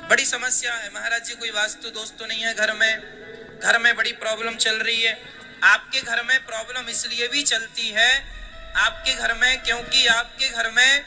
बड़ी समस्या है महाराज जी, कोई वास्तु दोष तो नहीं है घर में बड़ी प्रॉब्लम चल रही है। आपके घर में प्रॉब्लम इसलिए भी चलती है आपके घर में, क्योंकि आपके घर में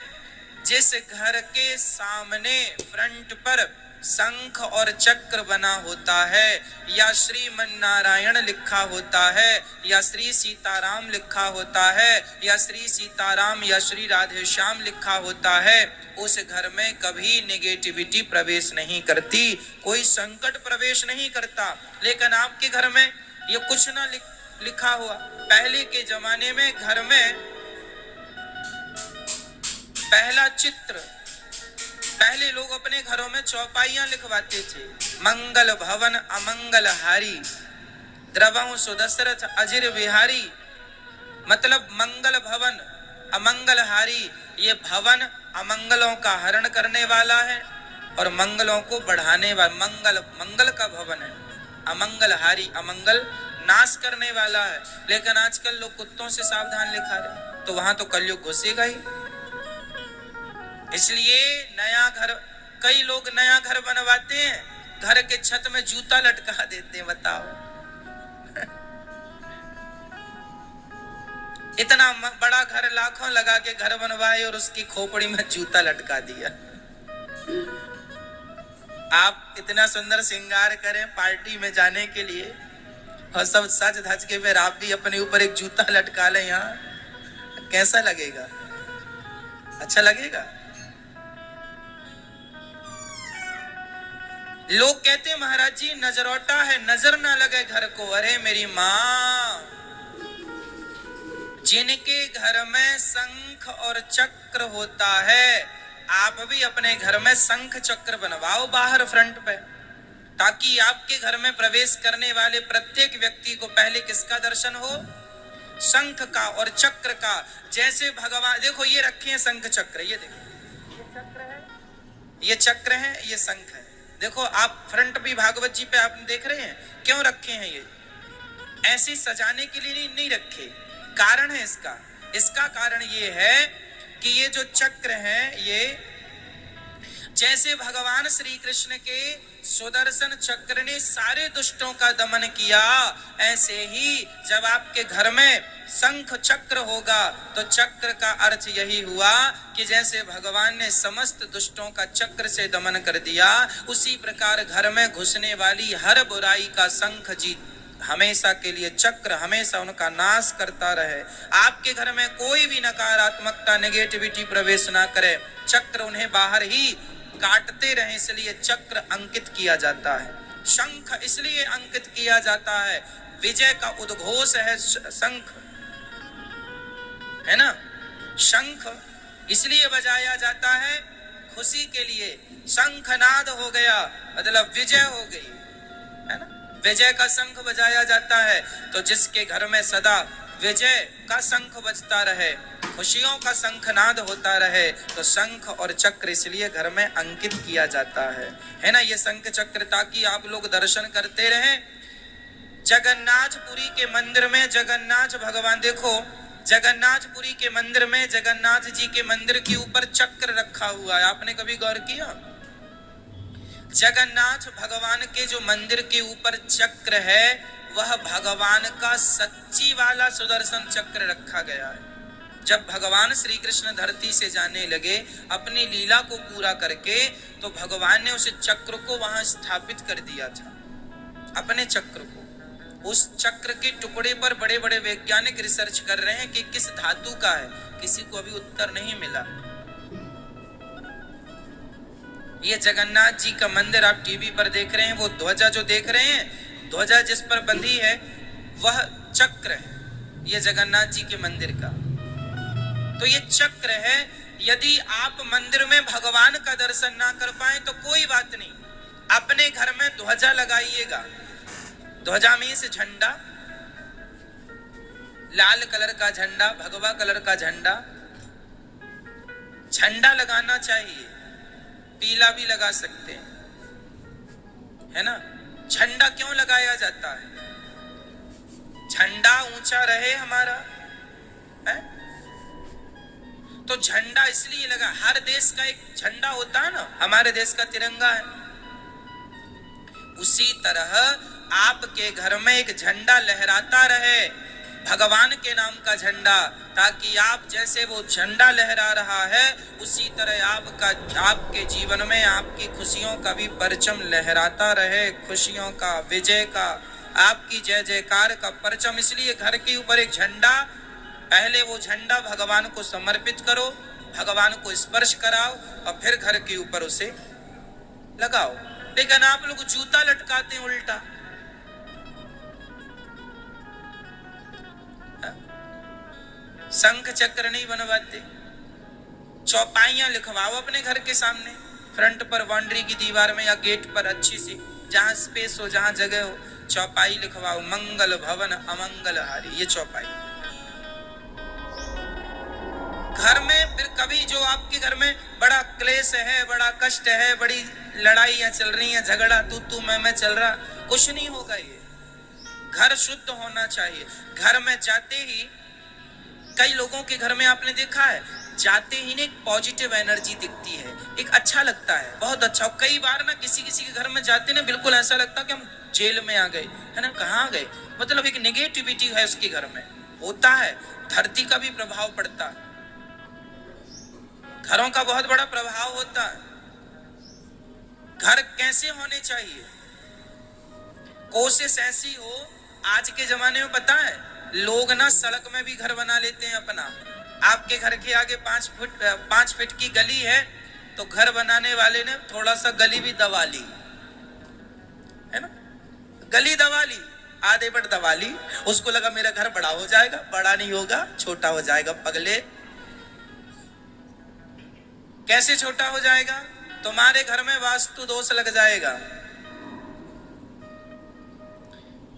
जिस घर के सामने फ्रंट पर शंख और चक्र बना होता है, या श्रीमन्नारायण लिखा होता है, या श्री सीताराम लिखा होता है, या श्री सीताराम या श्री राधे श्याम लिखा होता है, उस घर में कभी नेगेटिविटी प्रवेश नहीं करती, कोई संकट प्रवेश नहीं करता। लेकिन आपके घर में ये कुछ ना लिखा हुआ। पहले के जमाने में घर में पहला चित्र, पहले लोग अपने घरों में चौपाइयां लिखवाते थे। मंगल भवन अमंगल हारी, द्रवं सुदशरथ अजिर विहारी। मतलब मंगल भवन अमंगल हारी, ये भवन अमंगलों का हरण करने वाला है और मंगलों को बढ़ाने वाला, मंगल का भवन है। अमंगल हारी, अमंगल नाश करने वाला है। लेकिन आजकल लोग कुत्तों से सावधान लिखा रहे, तो वहां तो कलयुग घुसेगा ही। इसलिए नया घर, कई लोग नया घर बनवाते हैं, घर के छत में जूता लटका देते हैं। बताओ इतना बड़ा घर लाखों लगा के घर बनवाए और उसकी खोपड़ी में जूता लटका दिया। आप इतना सुंदर श्रृंगार करें पार्टी में जाने के लिए और सब सज धज के फिर आप भी अपने ऊपर एक जूता लटका लें, यहाँ कैसा लगेगा? अच्छा लगेगा? लोग कहते हैं महाराज जी नजरौटा है, नजर ना लगे घर को। अरे मेरी माँ, जिनके घर में शंख और चक्र होता है, आप भी अपने घर में शंख चक्र बनवाओ बाहर फ्रंट पे, ताकि आपके घर में प्रवेश करने वाले प्रत्येक व्यक्ति को पहले किसका दर्शन हो? शंख का और चक्र का। जैसे भगवान, देखो ये रखे हैं शंख चक्र, ये देखो ये चक्र है, ये चक्र है, ये शंख है। देखो आप फ्रंट भी भागवत जी पे आप देख रहे हैं, क्यों रखे हैं? ये ऐसे सजाने के लिए नहीं रखे, कारण है इसका कारण ये है कि ये जो चक्र है, ये जैसे भगवान श्री कृष्ण के सुदर्शन चक्र ने सारे दुष्टों का दमन किया, ऐसे ही जब आपके घर में शंख चक्र होगा तो चक्र का अर्थ यही हुआ कि जैसे भगवान ने समस्त दुष्टों का चक्र से दमन कर दिया, उसी प्रकार घर में घुसने वाली हर बुराई का शंख जी हमेशा के लिए, चक्र हमेशा उनका नाश करता रहे। आपके घर में कोई भी नकारात्मकता, नेगेटिविटी प्रवेश ना करे, चक्र उन्हें बाहर ही काटते रहे, इसलिए चक्र अंकित किया जाता है। शंख इसलिए अंकित किया जाता है, विजय का उद्घोष है शंख, है ना? शंख इसलिए बजाया जाता है खुशी के लिए, शंखनाद हो गया मतलब विजय हो गई, है ना? विजय का शंख बजाया जाता है। तो जिसके घर में सदा विजय का शंख बजता रहे, खुशियों का शंखनाद होता रहे, तो शंख और चक्र इसलिए घर में अंकित किया जाता है ना? ये शंख चक्र ताकि आप लोग दर्शन करते रहें। जगन्नाथपुरी के मंदिर में जगन्नाथ भगवान, देखो जगन्नाथपुरी के मंदिर में जगन्नाथ जी के मंदिर के ऊपर चक्र रखा हुआ है, आपने कभी गौर किया? जगन्नाथ भगवान के जो मंदिर के ऊपर चक्र है, वह भगवान का सच्ची वाला सुदर्शन चक्र रखा गया है। जब भगवान श्री कृष्ण धरती से जाने लगे अपनी लीला को पूरा करके, तो भगवान ने उस चक्र को वहां स्थापित कर दिया था, अपने चक्र को। उस चक्र के टुकड़े पर बड़े बड़े वैज्ञानिक रिसर्च कर रहे हैं कि किस धातु का है, किसी को अभी उत्तर नहीं मिला। ये जगन्नाथ जी का मंदिर आप टीवी पर देख रहे हैं, वो ध्वजा जो देख रहे हैं, ध्वजा जिस पर बंधी है वह चक्र है, ये जगन्नाथ जी के मंदिर का। तो ये चक्र है। यदि आप मंदिर में भगवान का दर्शन ना कर पाए तो कोई बात नहीं, अपने घर में ध्वजा लगाइएगा। ध्वजा में से झंडा, लाल कलर का झंडा, भगवा कलर का झंडा, झंडा लगाना चाहिए, पीला भी लगा सकते हैं, है ना? झंडा क्यों लगाया जाता है? झंडा ऊंचा रहे हमारा, है? तो झंडा इसलिए लगा, हर देश का एक झंडा होता है ना, हमारे देश का तिरंगा है, उसी तरह आपके घर में एक झंडा लहराता रहे, भगवान के नाम का झंडा, ताकि आप जैसे वो झंडा लहरा रहा है उसी तरह आपके जीवन में आपकी खुशियों का भी परचम लहराता रहे, खुशियों का, विजय का, आपकी जय जयकार का परचम। इसलिए घर के ऊपर एक झंडा, पहले वो झंडा भगवान को समर्पित करो, भगवान को स्पर्श कराओ और फिर घर के ऊपर उसे लगाओ। लेकिन आप लोग जूता लटकाते हैं उल्टा। शंख चक्र नहीं बनवाते, चौपाइयां लिखवाओ अपने घर के सामने, फ्रंट पर, बाउंड्री की दीवार में या गेट पर अच्छी सी, जहां स्पेस हो, जहां जगह हो, चौपाई लिखवाओ, मंगल भवन अमंगल हारी, ये चौपाई। घर में फिर कभी जो आपके घर में बड़ा क्लेश है, बड़ा कष्ट है, बड़ी लड़ाइयां चल रही हैं, झगड़ा तू मैं चल रहा, कुछ नहीं होगा। ये घर शुद्ध होना चाहिए। घर में जाते ही, कई लोगों के घर में आपने देखा है, जाते ही ना एक पॉजिटिव एनर्जी दिखती है, एक अच्छा लगता है, बहुत अच्छा। कई बार ना किसी के घर में जाते ना बिल्कुल ऐसा लगता कि हम जेल में आ गए, है ना, कहाँ आ गए, मतलब एक नेगेटिविटी है उसके घर में, होता है। धरती का भी प्रभाव पड़ता है, घरों का बहुत बड़ा प्रभाव होता है। घर कैसे होने चाहिए? कोशिश ऐसी हो, आज के जमाने में पता है लोग ना सड़क में भी घर बना लेते हैं अपना। आपके घर के आगे 5 फीट की गली है तो घर बनाने वाले ने थोड़ा सा गली भी दबा ली, है ना, गली दबा ली, आधे फुट दबा ली, उसको लगा मेरा घर बड़ा हो जाएगा, बड़ा नहीं होगा, छोटा हो जाएगा। पगले, कैसे छोटा हो जाएगा? तुम्हारे घर में वास्तु दोष लग जाएगा।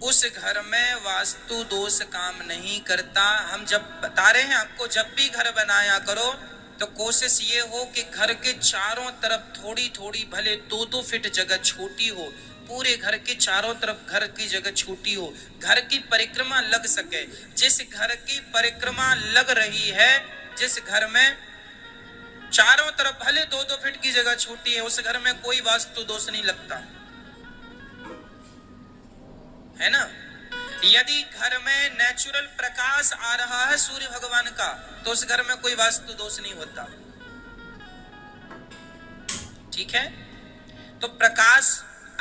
उस घर में वास्तु दोष काम नहीं करता। हम जब बता रहे हैं आपको, जब भी घर बनाया करो तो कोशिश ये हो कि घर के चारों तरफ थोड़ी थोड़ी, भले 2-2 फीट जगह छोटी हो, पूरे घर के चारों तरफ घर की जगह छोटी हो, घर की परिक्रमा लग सके। जिस घर की परिक्रमा लग रही है, जिस घर में चारों तरफ भले 2-2 फीट की जगह छोटी है, उस घर में कोई वास्तु दोष नहीं लगता, है ना। यदि घर में नेचुरल प्रकाश आ रहा है सूर्य भगवान का, तो उस घर में कोई वास्तु दोष नहीं होता, ठीक है। तो प्रकाश,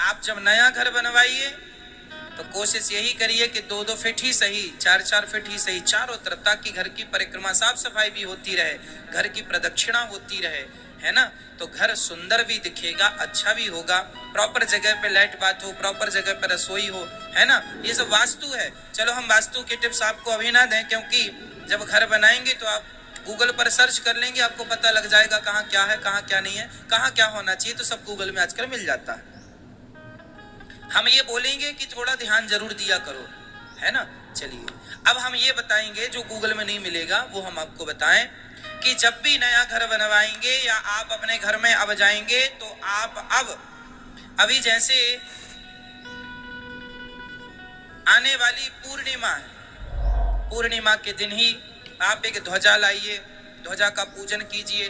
आप जब नया घर बनवाइए तो कोशिश यही करिए कि 2-2 फीट ही सही, 4-4 फीट ही सही चारों तरफ, ताकि घर की परिक्रमा, साफ सफाई भी होती रहे, घर की प्रदक्षिणा होती रहे, है ना। तो घर सुंदर भी दिखेगा, अच्छा भी होगा, प्रॉपर जगह पे लाइट बात हो, प्रॉपर जगह पे रसोई हो, है ना। ये सब वास्तु है। चलो हम वास्तु के टिप्स आपको अभी ना दें, क्योंकि जब घर बनाएंगे तो आप गूगल पर सर्च कर लेंगे, आपको पता लग जाएगा कहाँ क्या है, कहाँ क्या नहीं है, कहाँ क्या होना चाहिए, तो सब गूगल में आजकल मिल जाता है। हम ये बोलेंगे कि थोड़ा ध्यान जरूर दिया करो, है ना। चलिए अब हम ये बताएंगे जो गूगल में नहीं मिलेगा, वो हम आपको बताएं कि जब भी नया घर बनवाएंगे या आप अपने घर में अब जाएंगे तो आप अभी जैसे आने वाली पूर्णिमा है, पूर्णिमा के दिन ही आप एक ध्वजा लाइए, ध्वजा का पूजन कीजिए,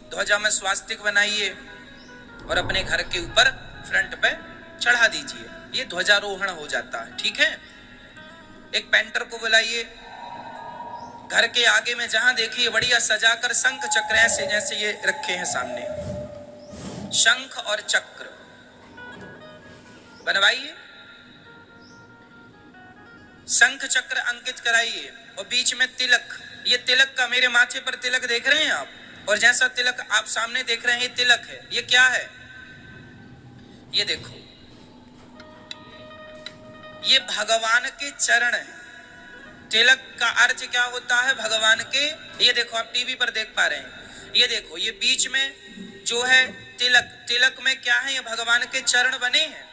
ध्वजा में स्वास्तिक बनाइए और अपने घर के ऊपर फ्रंट पे चढ़ा दीजिए। ये ध्वजारोहण हो जाता है, ठीक है। एक पेंटर को बुलाइए, घर के आगे में जहां देखिए बढ़िया सजाकर शंख चक्र ऐसे जैसे ये रखे हैं सामने, शंख और चक्र बनवाइए, शंख चक्र अंकित कराइए और बीच में तिलक। ये तिलक का, मेरे माथे पर तिलक देख रहे हैं आप, और जैसा तिलक आप सामने देख रहे हैं ये तिलक है। ये क्या है? ये देखो, ये भगवान के चरण है। तिलक का अर्थ क्या होता है? भगवान के, ये देखो आप टीवी पर देख पा रहे हैं, ये देखो ये बीच में जो है तिलक, तिलक में क्या है? ये भगवान के चरण बने हैं।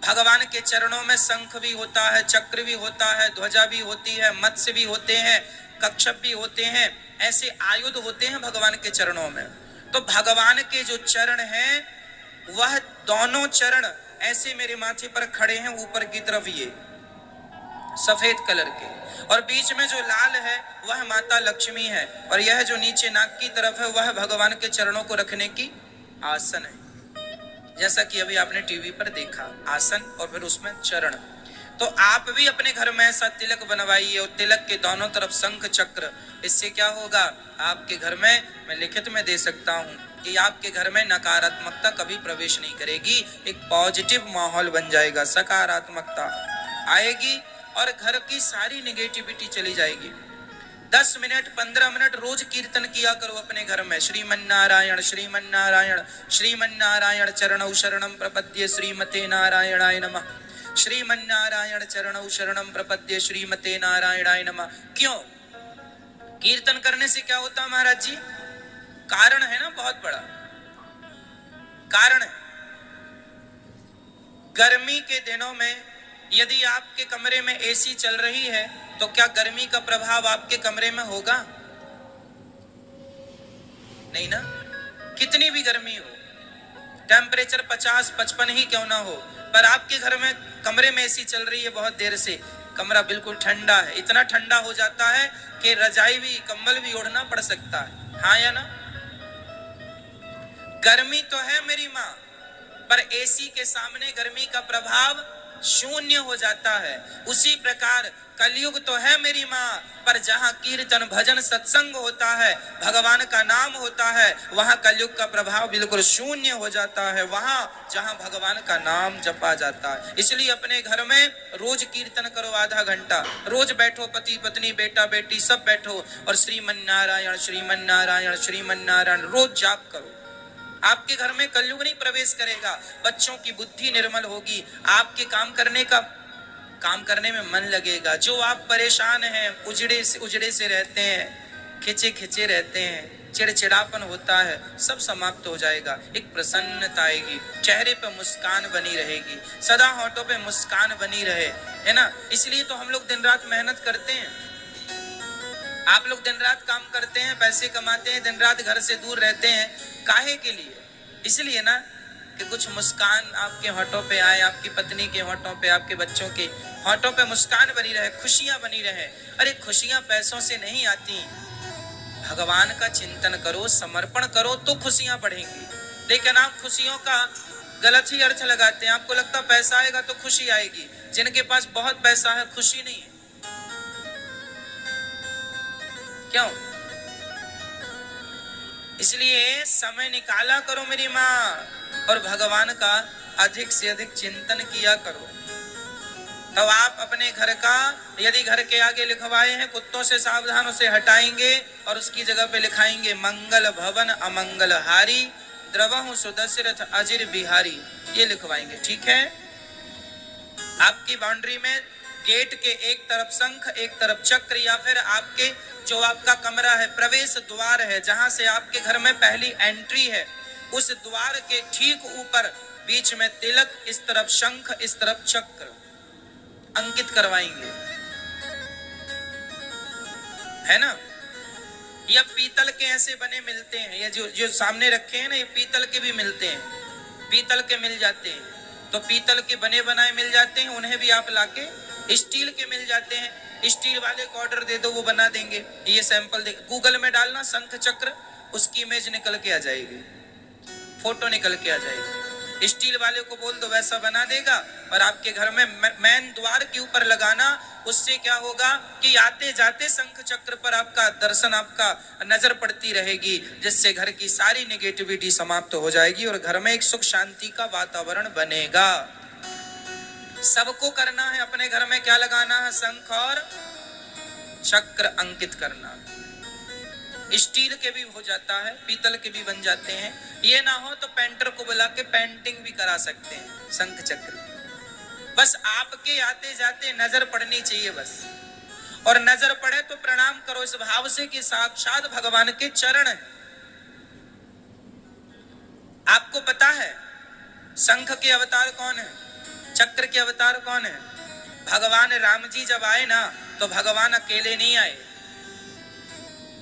भगवान के चरणों में शंख भी होता है, चक्र भी होता है, ध्वजा भी होती है, मत्स्य भी होते हैं, कक्षप भी होते हैं, ऐसे आयुध होते हैं भगवान के चरणों में। तो भगवान के जो चरण हैं, वह दोनों चरण ऐसे मेरे माथे पर खड़े हैं ऊपर की तरफ, ये सफेद कलर के, और बीच में जो लाल है वह माता लक्ष्मी है, और यह जो नीचे नाक की तरफ है वह भगवान के चरणों को रखने की आसन है। जैसा कि अभी आपने टीवी पर देखा, आसन और फिर उसमें चरण। तो आप भी अपने घर में ऐसा तिलक बनवाइए और तिलक के दोनों तरफ शंख चक्र। इससे क्या होगा, आपके घर में, मैं लिखित में दे सकता हूं कि आपके घर में नकारात्मकता कभी प्रवेश नहीं करेगी, एक पॉजिटिव माहौल बन जाएगा, सकारात्मकता आएगी और घर की सारी नेगेटिविटी चली जाएगी। 10 मिनट 15 मिनट रोज कीर्तन किया करो अपने घर में, श्रीमन्नारायण श्रीमन्नारायण श्रीमन्नारायण चरणौ शरणं प्रपद्ये श्रीमते नारायणाय नमः, श्रीमन्नारायण चरणौ शरणं प्रपद्ये श्रीमते नारायणाय नमः। क्यों? कीर्तन करने से क्या होता महाराज जी? कारण है ना, बहुत बड़ा कारण है। गर्मी के दिनों में यदि आपके कमरे में एसी चल रही है तो क्या गर्मी का प्रभाव आपके कमरे में होगा? नहीं ना। कितनी भी गर्मी हो, टेम्परेचर 50-55 ही क्यों ना हो, पर आपके घर में कमरे में एसी चल रही है बहुत देर से, कमरा बिल्कुल ठंडा है, इतना ठंडा हो जाता है कि रजाई भी कंबल भी ओढ़ना पड़ सकता है, हाँ या ना? गर्मी तो है मेरी माँ, पर एसी के सामने गर्मी का प्रभाव शून्य हो जाता है। उसी प्रकार कलयुग तो है मेरी माँ, पर जहाँ कीर्तन भजन सत्संग होता है, भगवान का नाम होता है, वहाँ कलयुग का प्रभाव बिल्कुल शून्य हो जाता है, वहाँ जहाँ भगवान का नाम जपा जाता है। इसलिए अपने घर में रोज कीर्तन करो, आधा घंटा रोज बैठो, पति पत्नी बेटा बेटी सब बैठो और श्रीमन्नारायण श्रीमन्नारायण श्रीमन्नारायण रोज जाप करो। आपके घर में कलयुग नहीं प्रवेश करेगा, बच्चों की बुद्धि निर्मल होगी, आपके काम करने में मन लगेगा। जो आप परेशान हैं, उजड़े से रहते हैं, खिंचे रहते हैं, चिड़चिड़ापन होता है, सब समाप्त हो जाएगा। एक प्रसन्नता आएगी, चेहरे पे मुस्कान बनी रहेगी, सदा होठों पे मुस्कान बनी रहे, है ना। इसलिए तो हम लोग दिन रात मेहनत करते हैं, आप लोग दिन रात काम करते हैं, पैसे कमाते हैं, दिन रात घर से दूर रहते हैं, काहे के लिए? इसलिए ना कि कुछ मुस्कान आपके होठों पे आए, आपकी पत्नी के होठों पे, आपके बच्चों के होठों पे मुस्कान बनी रहे, खुशियां बनी रहे। अरे खुशियां पैसों से नहीं आती, भगवान का चिंतन करो, समर्पण करो तो खुशियां बढ़ेंगी। लेकिन आप खुशियों का गलत ही अर्थ लगाते हैं, आपको लगता पैसा आएगा तो खुशी आएगी। जिनके पास बहुत पैसा है खुशी नहीं है, क्यों? इसलिए समय निकाला करो मेरी माँ और भगवान का अधिक से अधिक चिंतन किया करो। तब आप अपने घर का, यदि घर के आगे लिखवाए हैं कुत्तों से सावधान, उसे हटाएंगे और उसकी जगह पे लिखाएंगे मंगल भवन अमंगल हारी द्रवहु सुदशरथ अजिर बिहारी, ये लिखवाएंगे, ठीक है। आपकी बाउंड्री में गेट के एक तरफ शंख एक तरफ चक्र, या फिर आपके जो आपका कमरा है, प्रवेश द्वार है, जहां से आपके घर में पहली एंट्री है, उस द्वार के ठीक ऊपर बीच में तिलक, इस तरफ शंख इस तरफ चक्र अंकित करवाएंगे, है ना। यह पीतल के ऐसे बने मिलते हैं, ये जो सामने रखे हैं ना, ये पीतल के भी मिलते हैं, पीतल के मिल जाते हैं, तो पीतल के बने बनाए मिल जाते हैं, उन्हें भी आप लाके, स्टील के मिल जाते हैं, स्टील वाले को ऑर्डर दे दो, वो बना देंगे। ये सैंपल दे, गूगल में डालना शंख चक्र, उसकी इमेज निकल के आ जाएगी, फोटो निकल के आ जाएगी। स्टील वाले को बोल दो वैसा बना देगा, और आपके घर में मेन द्वार के ऊपर लगाना। उससे क्या होगा कि आते जाते शंख चक्र पर आपका दर्शन, आपका नजर पड़ती रहेगी, जिससे घर की सारी नेगेटिविटी समाप्त हो जाएगी और घर में एक सुख शांति का वातावरण बनेगा। सबको करना है, अपने घर में क्या लगाना है? शंख और चक्र अंकित करना। स्टील के भी हो जाता है, पीतल के भी बन जाते हैं। ये ना हो तो पेंटर को बुला के पेंटिंग भी करा सकते हैं शंख चक्र। बस आपके आते जाते नजर पड़नी चाहिए बस, और नजर पड़े तो प्रणाम करो इस भाव से कि साक्षात भगवान के चरण है। आपको पता है शंख के अवतार कौन है, चक्र के अवतार कौन है? भगवान राम जी जब आए ना तो भगवान अकेले नहीं आए।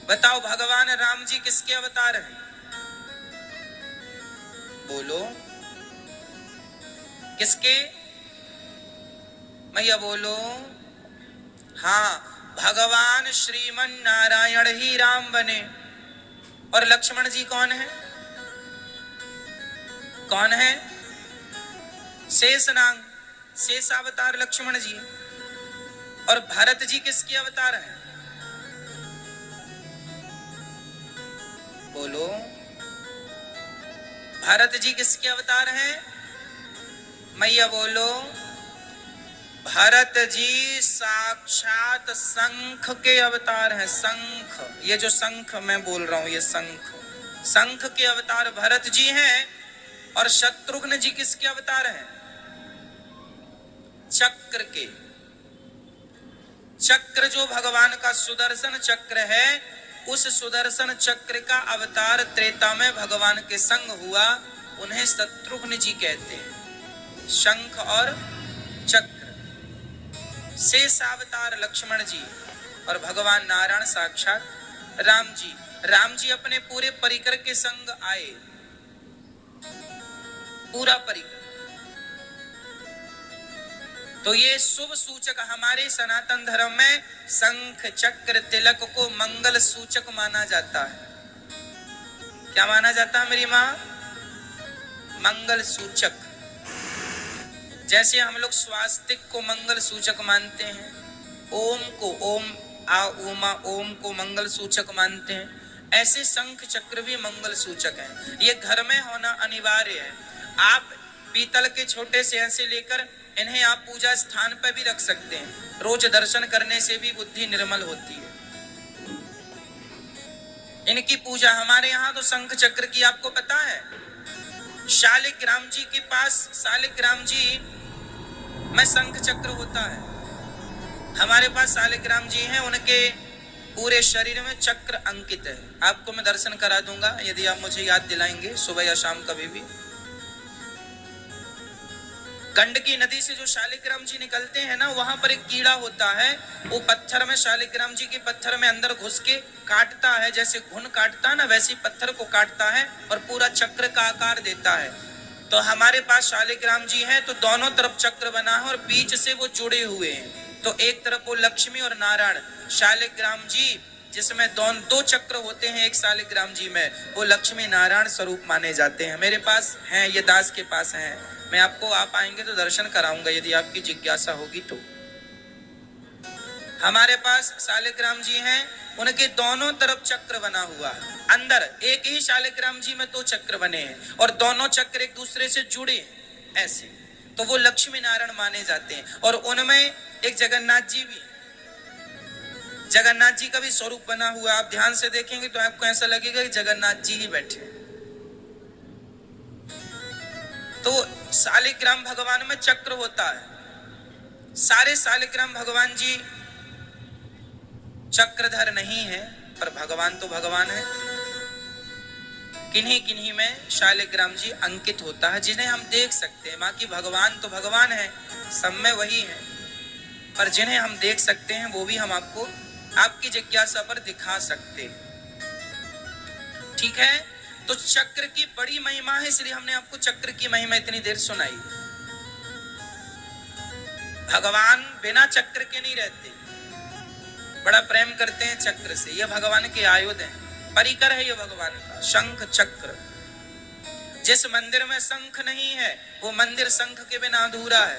बताओ भगवान राम जी किसके अवतार हैं? बोलो किसके? मैया बोलो। हाँ, भगवान श्रीमन नारायण ही राम बने। और लक्ष्मण जी कौन है? कौन है? शेषनाग शेषावतार लक्ष्मण जी, और भरत जी किसके अवतार हैं? बोलो, भरत जी किसके अवतार हैं? मैया बोलो। भरत जी साक्षात शंख के अवतार हैं। शंख, ये जो शंख मैं बोल रहा हूं, ये शंख, शंख के अवतार भरत जी हैं। और शत्रुघ्न जी किसके अवतार हैं? चक्र के। चक्र जो भगवान का सुदर्शन चक्र है, उस सुदर्शन चक्र का अवतार त्रेता में भगवान के संग हुआ, उन्हें शत्रुघ्न जी कहते हैं। शंख और चक्र। शेषावतार लक्ष्मण जी, और भगवान नारायण साक्षात राम जी। राम जी अपने पूरे परिकर के संग आए, पूरा परिकर। तो ये शुभ सूचक, हमारे सनातन धर्म में शंख चक्र तिलक को मंगल सूचक माना जाता है। क्या माना जाता है मेरी माँ? मंगल सूचक। जैसे हम लोग स्वास्तिक को मंगल सूचक मानते हैं, ओम को, ओम आ उमा ओम को मंगल सूचक मानते हैं, ऐसे शंख चक्र भी मंगल सूचक हैं। ये घर में होना अनिवार्य है। आप पीतल के छोटे से ऐसे लेकर इन्हें आप पूजा स्थान पर भी रख सकते हैं। रोज दर्शन करने से भी बुद्धि निर्मल होती है। इनकी पूजा हमारे यहाँ तो शंख चक्र की आपको पता है, शालिग्राम जी के पास, शालिग्राम जी में शंख चक्र होता है। हमारे पास शालिग्राम जी हैं, उनके पूरे शरीर में चक्र अंकित है। आपको मैं दर्शन करा दूंगा यदि आप मुझे याद दिलाएंगे, सुबह या शाम कभी भी। गंडकी नदी से जो शालिग्राम जी निकलते हैं ना, वहां पर एक कीड़ा होता है, वो पत्थर में, शालिग्राम जी के पत्थर में अंदर घुस के काटता है, जैसे घुन काटता है ना, वैसे पत्थर को काटता है और पूरा चक्र का आकार देता है। तो हमारे पास शालिग्राम जी हैं, तो दोनों तरफ चक्र बना है और बीच से वो जुड़े हुए हैं। तो एक तरफ वो लक्ष्मी और नारायण, शालिग्राम जी जिसमें दो चक्र होते हैं एक शालिग्राम जी में, वो लक्ष्मी नारायण स्वरूप माने जाते हैं। मेरे पास हैं, ये दास के पास हैं। मैं आपको, आप आएंगे तो दर्शन कराऊंगा यदि आपकी जिज्ञासा होगी तो। हमारे पास शालिग्राम जी हैं, उनके दोनों तरफ चक्र बना हुआ है। अंदर एक ही शालिग्राम जी में 2 चक्र बने हैं और दोनों चक्र एक दूसरे से जुड़े हैं ऐसे, तो वो लक्ष्मी नारायण माने जाते हैं। और उनमें एक जगन्नाथ जी भी, जगन्नाथ जी का भी स्वरूप बना हुआ। आप ध्यान से देखेंगे तो आपको ऐसा लगेगा कि जगन्नाथ जी ही बैठे। तो शालिग्राम भगवान में चक्र होता है। सारे शालिग्राम भगवान जी चक्रधर नहीं है, पर भगवान तो भगवान है। किन्हीं किन्हीं में शालिग्राम जी अंकित होता है, जिन्हें हम देख सकते हैं। बाकी भगवान तो भगवान है, सब में वही है, पर जिन्हें हम देख सकते हैं वो भी हम आपको आपकी जिज्ञासा पर दिखा सकते। ठीक है, तो चक्र की बड़ी महिमा है, इसलिए हमने आपको चक्र की महिमा इतनी देर सुनाई। भगवान बिना चक्र के नहीं रहते, बड़ा प्रेम करते हैं चक्र से। यह भगवान के आयुध हैं, परिकर है ये भगवान का, शंख चक्र। जिस मंदिर में शंख नहीं है वो मंदिर शंख के बिना अधूरा है।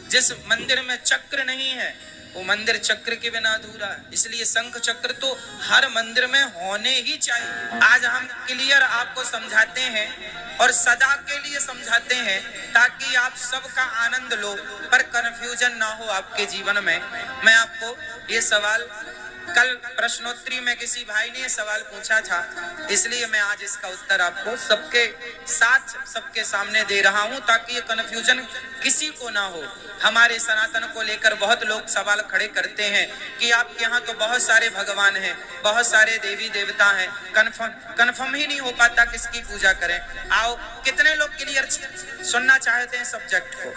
जिस मंदिर में चक्र नहीं है वो मंदिर चक्र के बिना अधूरा है। इसलिए शंख चक्र तो हर मंदिर में होने ही चाहिए। आज हम क्लियर आपको समझाते हैं और सदा के लिए समझाते हैं ताकि आप सबका आनंद लो, पर कंफ्यूजन ना हो आपके जीवन में। मैं आपको ये सवाल, कल प्रश्नोत्तरी में किसी भाई ने सवाल पूछा था, इसलिए मैं आज इसका उत्तर आपको सबके साथ, सबके सामने दे रहा हूं, ताकि ये कंफ्यूजन किसी को ना हो। हमारे सनातन को लेकर बहुत लोग सवाल खड़े करते हैं कि आपके यहाँ तो बहुत सारे भगवान हैं, बहुत सारे देवी देवता हैं, कन्फर्म ही नहीं हो पाता किसकी पूजा करें। आओ, कितने लोग क्लियर सुनना चाहते हैं सब्जेक्ट को?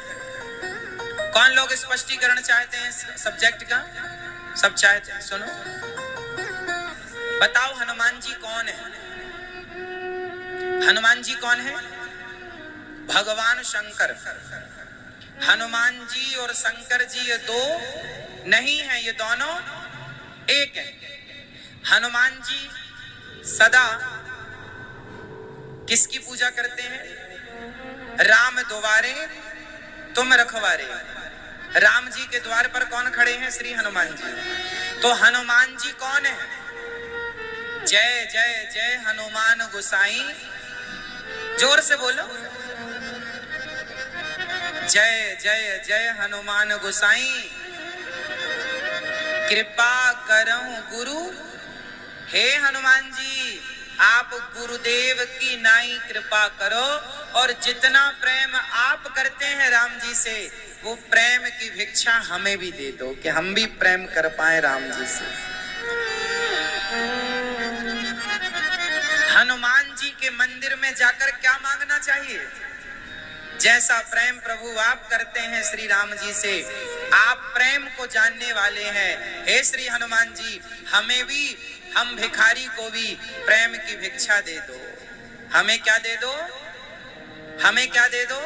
कौन लोग स्पष्टीकरण चाहते हैं सब्जेक्ट का? सब चाहते हैं, सुनो। बताओ हनुमान जी कौन है? हनुमान जी कौन है? भगवान शंकर। हनुमान जी और शंकर जी ये दो नहीं है, ये दोनों एक है। हनुमान जी सदा किसकी पूजा करते हैं? राम द्वारे तुम रखवारे। राम जी के द्वार पर कौन खड़े हैं? श्री हनुमान जी। तो हनुमान जी कौन है? जय जय जय हनुमान गोसाई, जोर से बोलो, जय जय जय हनुमान गोसाई, कृपा करऊं गुरु। हे हनुमान जी, आप गुरुदेव की नाई कृपा करो, और जितना प्रेम आप करते हैं राम जी से, वो प्रेम की भिक्षा हमें भी दे दो कि हम भी प्रेम कर पाए राम जी से। हनुमान जी के मंदिर में जाकर क्या मांगना चाहिए? जैसा प्रेम प्रभु आप करते हैं श्री राम जी से, आप प्रेम को जानने वाले हैं। हे श्री हनुमान जी, हमें भी, हम भिखारी को भी प्रेम की भिक्षा दे दो। हमें क्या दे दो? हमें क्या दे दो?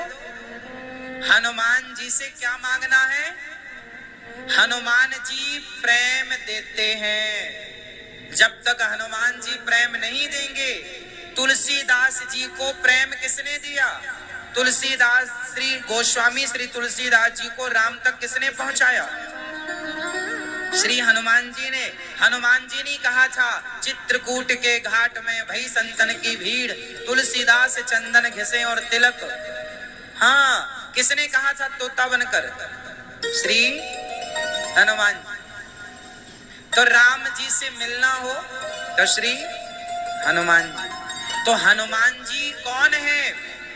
हनुमान जी से क्या मांगना है? हनुमान जी प्रेम देते हैं। जब तक हनुमान जी प्रेम नहीं देंगे, तुलसीदास जी को प्रेम किसने दिया? तुलसीदास, श्री गोस्वामी श्री तुलसीदास जी को राम तक किसने पहुंचाया? श्री हनुमान जी ने। हनुमान जी ने कहा था, चित्रकूट के घाट में भई संतन की भीड़, तुलसीदास चंदन घिसे और तिलक। हाँ, किसने कहा था? तोता बनकर श्री हनुमान जी। तो राम जी से मिलना हो तो श्री हनुमान जी। तो हनुमान जी कौन है?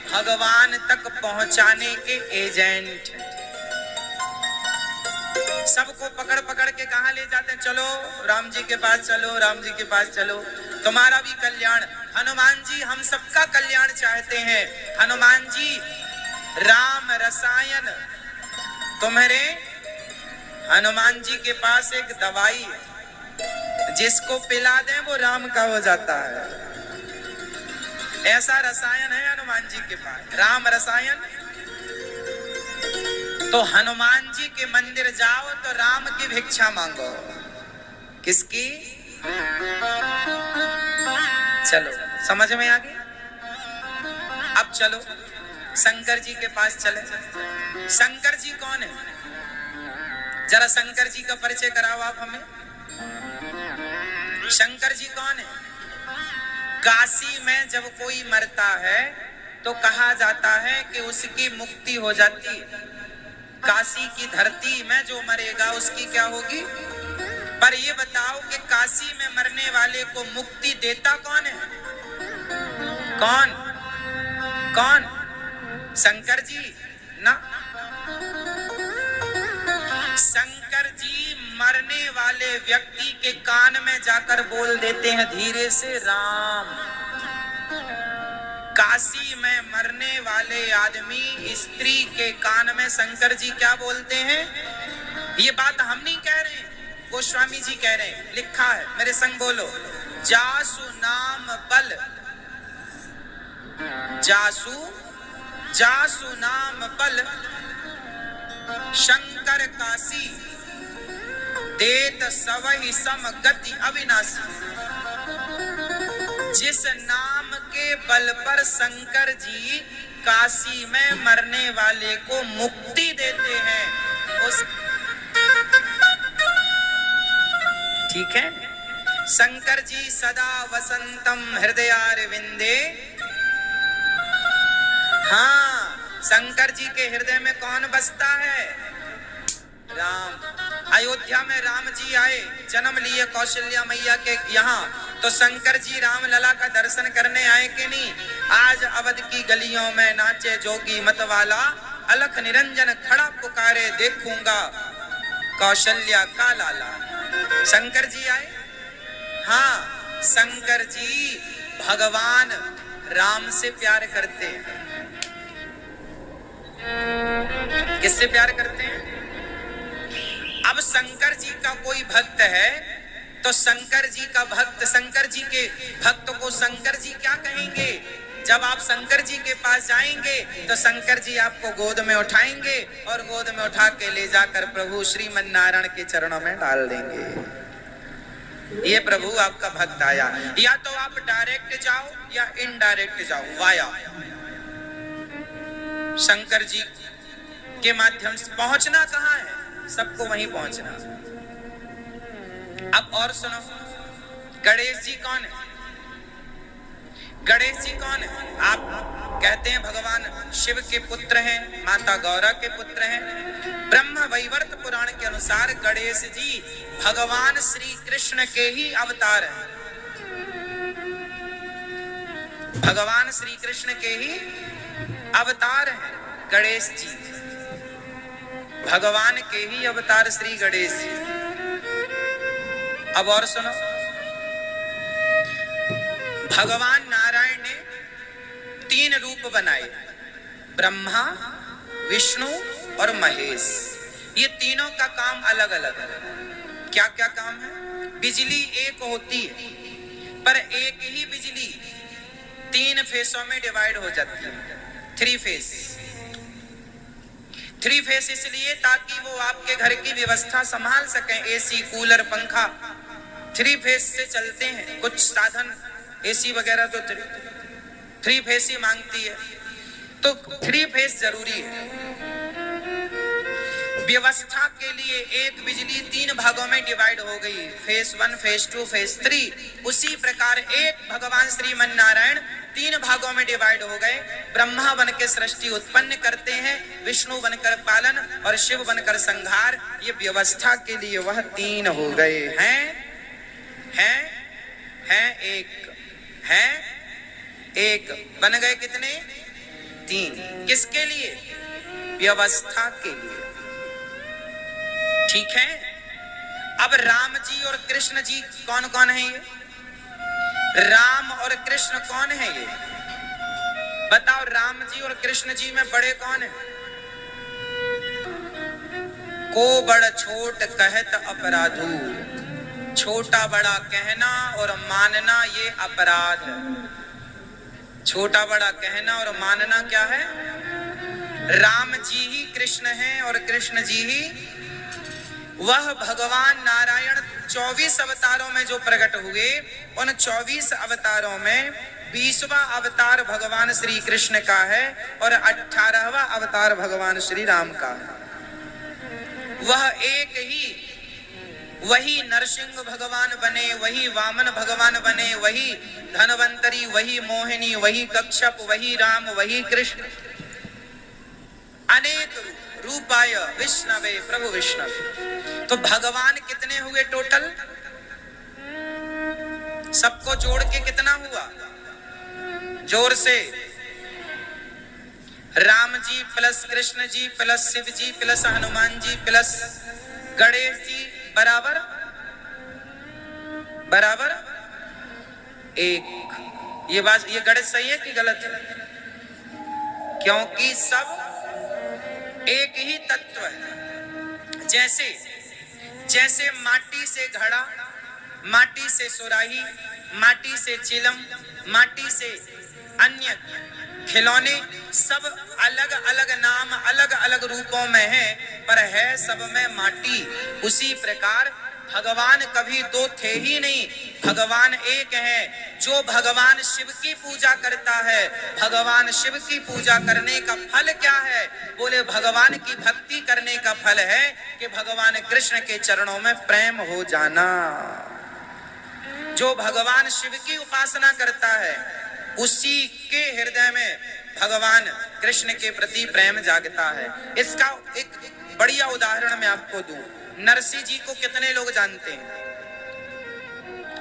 भगवान तक पहुंचाने के एजेंट। सबको पकड़ पकड़ के कहां ले जाते हैं? चलो राम जी के पास चलो, राम जी के पास चलो, तुम्हारा भी कल्याण। हनुमान जी हम सबका कल्याण चाहते हैं। हनुमान जी राम रसायन, तुम्हारे हनुमान जी के पास एक दवाई है, जिसको पिला दें वो राम का हो जाता है। ऐसा रसायन है हनुमान जी के पास, राम रसायन। तो हनुमान जी के मंदिर जाओ तो राम की भिक्षा मांगो। किसकी? चलो समझ में आ गया? अब चलो शंकर जी के पास चले। शंकर जी कौन है? जरा शंकर जी का परिचय कराओ आप हमें। शंकर जी कौन है? काशी में जब कोई मरता है तो कहा जाता है कि उसकी मुक्ति हो जाती है। काशी की धरती में जो मरेगा उसकी क्या होगी? पर ये बताओ कि काशी में मरने वाले को मुक्ति देता कौन है? कौन? कौन? शंकर जी ना। शंकर जी मरने वाले व्यक्ति के कान में जाकर बोल देते हैं धीरे से, राम। काशी में मरने वाले आदमी स्त्री के कान में शंकर जी क्या बोलते हैं? ये बात हम नहीं कह रहे, गोस्वामी जी कह रहे हैं, लिखा है, मेरे संग बोलो। जासु नाम बल, जासु नाम बल शंकर काशी, देत सवहि सम गति अविनाशी। जिस नाम के बल पर शंकर जी काशी में मरने वाले को मुक्ति देते हैं, उस ठीक है। शंकर जी सदा वसंतम हृदयारविंदे। हाँ, शंकर जी के हृदय में कौन बसता है? राम। अयोध्या में राम जी आए, जन्म लिए कौशल्या मैया के यहाँ, तो शंकर जी राम लला का दर्शन करने आए कि नहीं? आज अवध की गलियों में नाचे जोगी मतवाला, अलख निरंजन खड़ा पुकारे देखूंगा कौशल्या का लाला। शंकर जी आए। हाँ, शंकर जी भगवान राम से प्यार करते हैं। किससे प्यार करते हैं? अब शंकर जी का कोई भक्त है तो शंकर जी का भक्त, शंकर जी के भक्त को शंकर जी क्या कहेंगे? जब आप शंकर जी के पास जाएंगे तो शंकर जी आपको गोद में उठाएंगे और गोद में उठा के ले जाकर प्रभु श्रीमन नारायण के चरणों में डाल देंगे। ये प्रभु आपका भक्त आया। या तो आप डायरेक्ट जाओ या इनडायरेक्ट जाओ, वाया। शंकर जी के माध्यम से पहुंचना कहाँ है, सबको वहीं पहुंचना। अब और सुनो, गणेश जी कौन है? गणेश जी कौन है? आप कहते हैं भगवान शिव के पुत्र हैं, माता गौरा के पुत्र हैं। ब्रह्म वैवर्त पुराण के अनुसार गणेश जी भगवान श्री कृष्ण के ही अवतार हैं। भगवान श्री कृष्ण के ही अवतार हैं गणेश जी, भगवान के ही अवतार श्री गणेश जी। अब और सुनो, भगवान नारायण ने 3 रूप बनाए, ब्रह्मा, विष्णु और महेश। ये तीनों का काम अलग अलग है। क्या क्या काम है? बिजली एक होती है, पर एक ही बिजली 3 फेसों में डिवाइड हो जाती है, 3 फेस। 3 फेस इसलिए ताकि वो आपके घर की व्यवस्था संभाल सकें। एसी, कूलर, पंखा 3 फेस से चलते हैं। कुछ साधन एसी वगैरह तो 3 फेस ही मांगती है, तो 3 फेस जरूरी है। व्यवस्था के लिए एक बिजली 3 भागों में डिवाइड हो गई, फेस 1, फेस 2, फेस 3। उसी प्रकार एक भगवान श्रीमन नारायण 3 भागों में डिवाइड हो गए। ब्रह्मा बनकर सृष्टि उत्पन्न करते हैं, विष्णु बनकर पालन और शिव बनकर संहार। ये व्यवस्था के लिए वह 3 हो गए हैं। एक बन गए कितने? 3। किसके लिए? व्यवस्था के लिए। ठीक है। अब राम जी और कृष्ण जी कौन कौन है? ये राम और कृष्ण कौन है? ये बताओ, राम जी और कृष्ण जी में बड़े कौन है? को बड़ छोट कहत अपराधू, छोटा बड़ा कहना और मानना ये अपराध है। छोटा बड़ा कहना और मानना क्या है? राम जी ही कृष्ण हैं और कृष्ण जी ही वह भगवान नारायण 24 अवतारों में जो प्रकट हुए, उन 24 अवतारों में 20वां अवतार भगवान श्री कृष्ण का है और 18वां अवतार भगवान श्री राम का है। वह एक ही, वही नरसिंह भगवान बने, वही वामन भगवान बने, वही धनवंतरी, वही मोहिनी, वही कच्छप, वही राम, वही कृष्ण। अनेक रूपाय विष्णवे प्रभु विष्णवे। तो भगवान कितने हुए टोटल? सबको जोड़ के कितना हुआ? जोर से। राम जी प्लस कृष्ण जी प्लस शिव जी प्लस हनुमान जी प्लस गणेश जी बराबर 1। ये बात, ये गणित सही है कि गलत है? क्योंकि सब एक ही तत्व है। जैसे जैसे माटी से घड़ा, माटी से सुराही, माटी से चिलम, माटी से अन्य खिलौने, सब अलग अलग नाम, अलग अलग रूपों में है, पर है सब में माटी। उसी प्रकार भगवान कभी 2 थे ही नहीं, भगवान एक है। जो भगवान शिव की पूजा करता है, भगवान शिव की पूजा करने का फल क्या है? बोले भगवान की भक्ति करने का फल है कि भगवान कृष्ण के चरणों में प्रेम हो जाना। जो भगवान शिव की उपासना करता है, उसी के हृदय में भगवान कृष्ण के प्रति प्रेम जागता है। इसका एक बढ़िया उदाहरण मैं आपको दूं। नरसिंह जी को कितने लोग जानते हैं?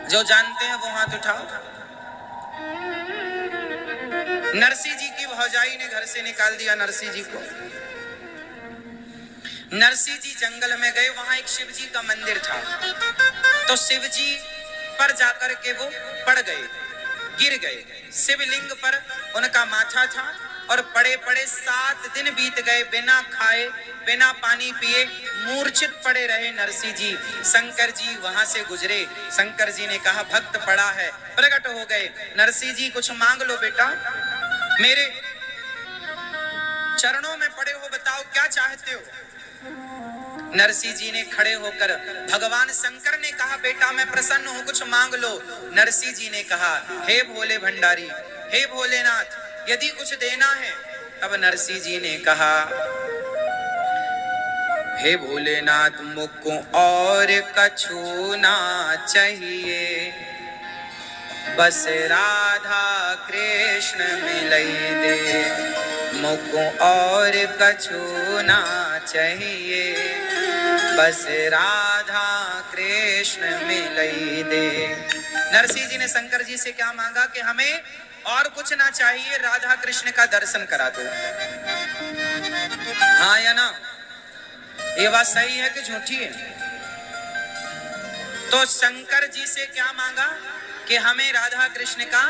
जो जानते हैं वो हाथ उठाओ। नरसिंह जी की भौजाई ने घर से निकाल दिया नरसिंह जी को। नरसिंह जी जंगल में गए, वहां एक शिव जी का मंदिर था, तो शिव जी पर जाकर के वो पड़ गए, गिर गए। शिवलिंग पर उनका माथा था और पड़े पड़े 7 दिन बीत गए, बिना खाए बिना पानी पिए मूर्छित पड़े रहे नरसिंह जी। शंकर जी वहां से गुजरे, शंकर जी ने कहा भक्त पड़ा है, प्रकट हो गए। नरसिंह जी कुछ मांग लो बेटा, मेरे चरणों में पड़े हो, बताओ क्या चाहते हो? नरसिंह जी ने खड़े होकर, भगवान शंकर ने कहा बेटा मैं प्रसन्न हूं, कुछ मांग लो। नरसिंह जी ने कहा हे भोले भंडारी, हे भोलेनाथ, यदि कुछ देना है। तब नरसिंह जी ने कहा हे भोलेनाथ मुझको और कछु ना चाहिए, बस राधा कृष्ण मिलई दे। मुझको और कछु ना चाहिए, बस राधा कृष्ण मिलई दे। नरसिंह जी ने शंकर जी से क्या मांगा कि हमें और कुछ ना चाहिए, राधा कृष्ण का दर्शन करा दो। हाँ या ना? ये बात सही है कि झूठी है? तो शंकर जी से क्या मांगा कि हमें राधा कृष्ण का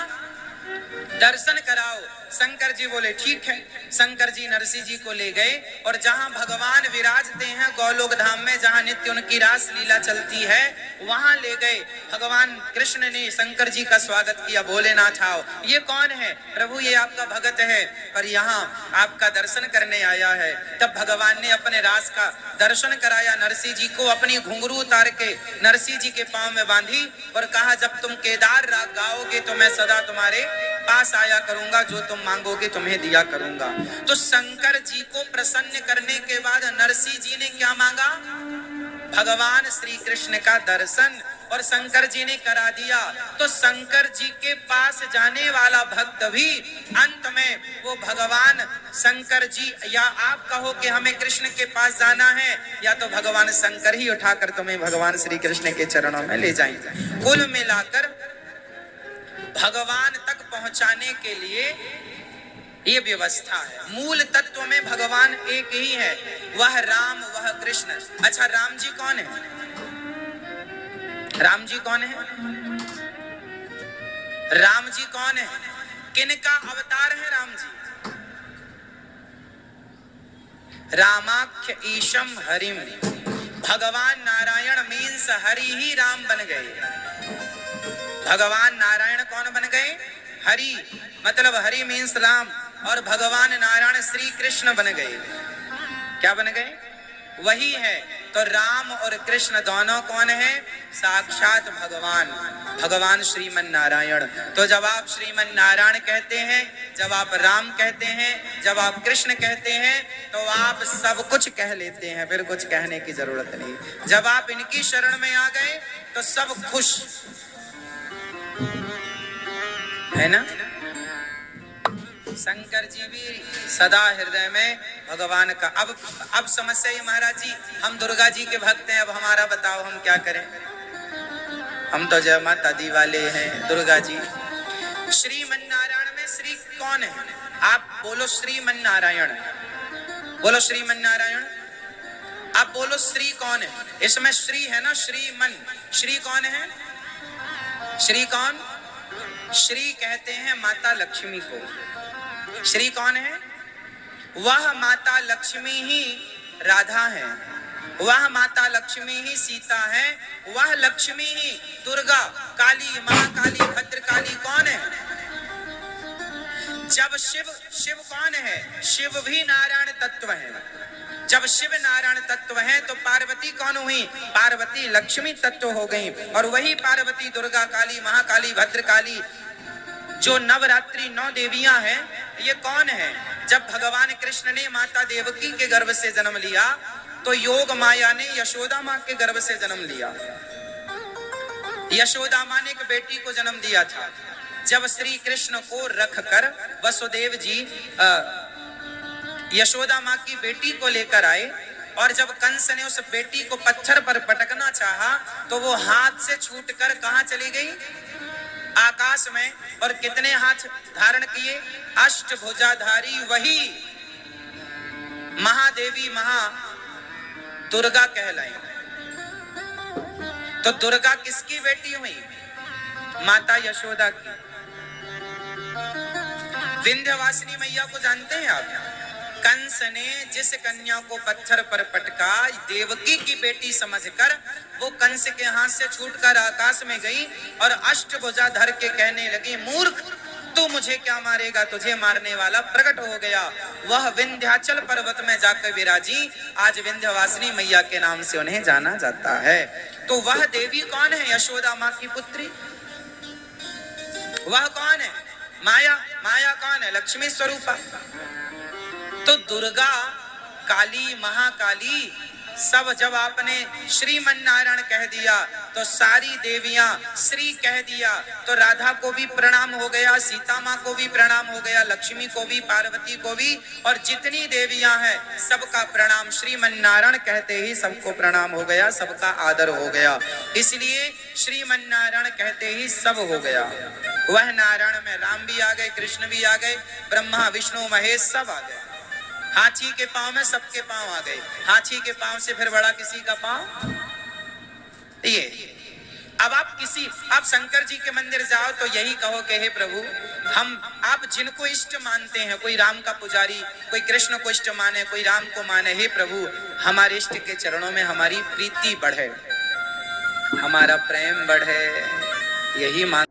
दर्शन कराओ। शंकर जी बोले ठीक है। शंकर जी नरसिंह जी को ले गए और जहां भगवान विराजते हैं गोलोक धाम में, जहां नित्य उनकी रास लीला चलती है, वहां ले गए। भगवान कृष्ण ने शंकर जी का स्वागत किया। भोलेनाथ आओ। ये कौन है? प्रभु ये आपका भगत है, पर यहाँ आपका दर्शन करने आया है। तब भगवान ने अपने रास का दर्शन कराया। नरसिंह जी को अपनी घुंघरू उतार के नरसिंह जी के पांव में बांधी और कहा जब तुम केदार राग गाओगे तो मैं सदा तुम्हारे पास आया करूंगा, जो तुम मांगोगे तुम्हें दिया करूंगा। तो शंकर जी को प्रसन्न करने के बाद नरसिंह जी ने क्या मांगा? भगवान श्री कृष्ण का दर्शन, और शंकर जी ने करा दिया। तो शंकर जी के पास जाने वाला भक्त भी अंत में वो भगवान शंकर जी, या आप कहो कि हमें कृष्ण के पास जाना है, या तो भगवान शंकर ही उठाकर तुम्हें भगवान श्री कृष्ण के चरणों में ले जाएंगे। कुल मिलाकर भगवान तक पहुंचाने के लिए ये व्यवस्था है। मूल तत्व में भगवान एक ही है, वह राम, वह कृष्ण। अच्छा, राम जी कौन है? राम जी कौन है? राम जी कौन है? किनका अवतार है राम जी? रामाख्य ईशम हरिम। भगवान नारायण मीन्स हरि ही राम बन गए। भगवान नारायण कौन बन गए? हरि, मतलब हरि मीन्स राम, और भगवान नारायण श्री कृष्ण बन गए। क्या बन गए? वही है। तो राम और कृष्ण दोनों कौन है? साक्षात भगवान, भगवान श्रीमन नारायण। तो जब आप श्रीमन नारायण कहते हैं, जब आप राम कहते हैं, जब आप कृष्ण कहते हैं, तो आप सब कुछ कह लेते हैं, फिर कुछ कहने की जरूरत नहीं। जब आप इनकी शरण में आ गए तो सब खुश है ना? शंकर जी भी सदा हृदय में भगवान का। अब समस्या ये महाराज जी, हम दुर्गा जी के भक्त हैं, अब हमारा बताओ हम क्या करें? हम तो जय माता दी वाले हैं। दुर्गा जी, श्रीमन नारायण में श्री कौन है? आप बोलो श्रीमन नारायण, बोलो श्रीमन नारायण। आप बोलो श्री कौन है? इसमें श्री है ना, श्रीमन। श्री कौन है? श्री कौन? श्री कहते हैं माता लक्ष्मी को। श्री कौन है? वह माता लक्ष्मी ही राधा है, वह माता लक्ष्मी ही सीता है, वह लक्ष्मी ही दुर्गा, काली, महाकाली, भद्रकाली कौन है? जब शिव कौन है? शिव भी नारायण तत्व है। जब शिव नारायण तत्व है तो पार्वती कौन हुई? पार्वती लक्ष्मी तत्व हो गई। और वही पार्वती दुर्गा, काली, महाकाली, भद्रकाली जो नवरात्रि 9 देवियां हैं, ये कौन है? जब भगवान कृष्ण ने माता देवकी के गर्भ से जन्म लिया तो योग माया ने यशोदा माँ के गर्भ से जन्म लिया। यशोदा माँ ने एक बेटी को जन्म दिया था। जब श्री कृष्ण को रखकर वसुदेव जी यशोदा माँ की बेटी को लेकर आए, और जब कंस ने उस बेटी को पत्थर पर पटकना चाहा तो वो हाथ से छूटकर कहां चली गई? आकाश में। और कितने हाथ धारण किए? अष्टभुजाधारी वही महादेवी महा दुर्गा कहलाई। तो दुर्गा किसकी बेटी हुई? माता यशोदा की। विंध्यवासिनी मैया को जानते हैं आप? कंस ने जिस कन्या को पत्थर पर पटका, देवकी की बेटी समझकर वो कंस के हाथ से छूटकर आकाश में गई और अष्टभुजा धर के कहने लगी, मूर्ख तू मुझे क्या मारेगा, तुझे मारने वाला प्रकट हो गया। वह विंध्याचल पर्वत में जाकर विराजी, आज विंध्यवासिनी मैया के नाम से उन्हें जाना जाता है। तो वह देवी कौन है? यशोदा माँ की पुत्री। वह कौन है? माया। माया कौन है? लक्ष्मी स्वरूपा। तो दुर्गा, काली, महाकाली सब जब आपने श्रीमन नारायण कह दिया तो सारी देवियां श्री कह दिया तो राधा को भी प्रणाम हो गया, सीता माँ को भी प्रणाम हो गया, लक्ष्मी को भी, पार्वती को भी, और जितनी देवियां हैं सबका प्रणाम। श्रीमन नारायण कहते ही सबको प्रणाम हो गया, सबका आदर हो गया। इसलिए श्रीमन नारायण कहते ही सब हो गया। वह नारायण में राम भी आ गए, कृष्ण भी आ गए, ब्रह्मा विष्णु महेश सब आ गए। हाथी के पांव में सबके पांव आ गए। हाथी के पांव से फिर बड़ा किसी का पांव ये। अब आप शंकर जी के मंदिर जाओ तो यही कहो कि हे प्रभु, आप जिनको इष्ट मानते हैं, कोई राम का पुजारी, कोई कृष्ण को इष्ट माने, कोई राम को माने, हे प्रभु हमारे इष्ट के चरणों में हमारी प्रीति बढ़े, हमारा प्रेम बढ़े, यही मान